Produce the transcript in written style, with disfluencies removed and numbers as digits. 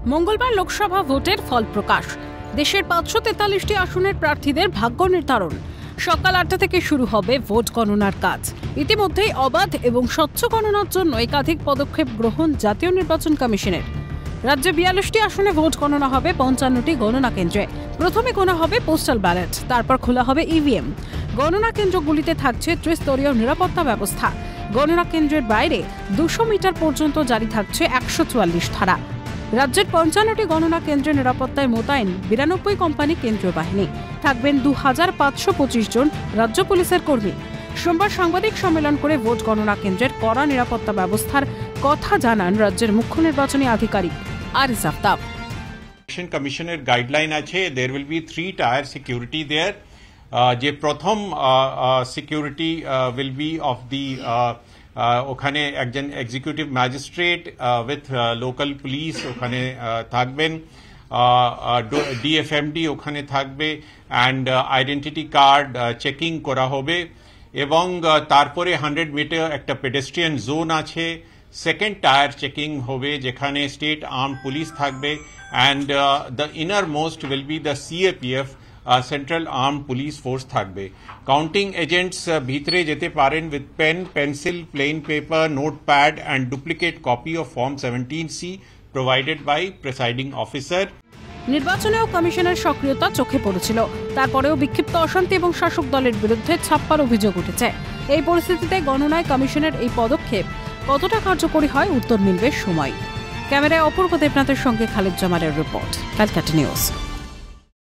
মঙ্গলবার লোকসভা ভোটের ফল প্রকাশ। দেশের 543টি আসনের প্রার্থীদের ভাগ্য নির্ধারণ। সকাল 8টা থেকে শুরু হবে ভোট গণনার কাজ। ইতিমধ্যেই অবাধ এবং স্বচ্ছ গণনার জন্য একাধিক পদক্ষেপ গ্রহণ জাতীয় নির্বাচন কমিশনের। রাজ্যে 42টি আসনে ভোট গণনা হবে 55টি গণনা কেন্দ্রে। প্রথমে গোনা হবে পোস্টাল ব্যালট, তারপর খোলা হবে ইভিএম। গণনা কেন্দ্রগুলিতে থাকছে ত্রিস্তরীয় নিরাপত্তা ব্যবস্থা। গণনা কেন্দ্রের বাইরে 200 মিটার পর্যন্ত জারি থাকছে 144 ধারা। রাজ্যের 55টি গণনা কেন্দ্রের নিরাপত্তায় মোতায়েন 92 কোম্পানি কেন্দ্রীয় বাহিনী। থাকবেন 2525 জন রাজ্য পুলিশের কর্মী। সোমবার সাংবাদিক সম্মেলন করে ভোট গণনা কেন্দ্রের কড়া নিরাপত্তা ব্যবস্থার কথা জানান রাজ্যের মুখ্য নির্বাচনী আধিকারিক আরিজ আফতাব। ইলেকশন কমিশনের গাইডলাইন আছে, there will be 3 tier security there. যে প্রথম security will be of the ওখানে একজন executive magistrate with local police ওখানে থাকবেন, ডিএফএমডি ওখানে থাকবে, অ্যান্ড আইডেন্টিটি কার্ড চেকিং করা হবে। এবং তারপরে 100 মিটার একটা পেডেস্ট্রিয়ান জোন আছে। সেকেন্ড টায়ার চেকিং হবে যেখানে স্টেট আর্ম পুলিশ থাকবে, and the innermost will be the CAPF central arm police force থাকবে। কাউন্টিং এজেন্টস ভিতরে যেতে পারেন with pen, pencil, plain paper, notepad and duplicate copy of form 17C provided by presiding officer. নির্বাচনেও কমিশনের সক্রিয়তা চোখে পড়েছিল। তারপরেও বিক্ষিপ্ত অশান্তি এবং শাসক দলের বিরুদ্ধে ছাপ্পার অভিযোগ উঠেছে। এই পরিস্থিতিতে গণনায় কমিশনের এই পদক্ষেপ কতটা কার্যকরী হয় উত্তর মিলবে সময়। ক্যামেরায় অপূর্ব দেবনাথের সঙ্গে খালিদ জামালের রিপোর্ট, ক্যালকাটা নিউজ।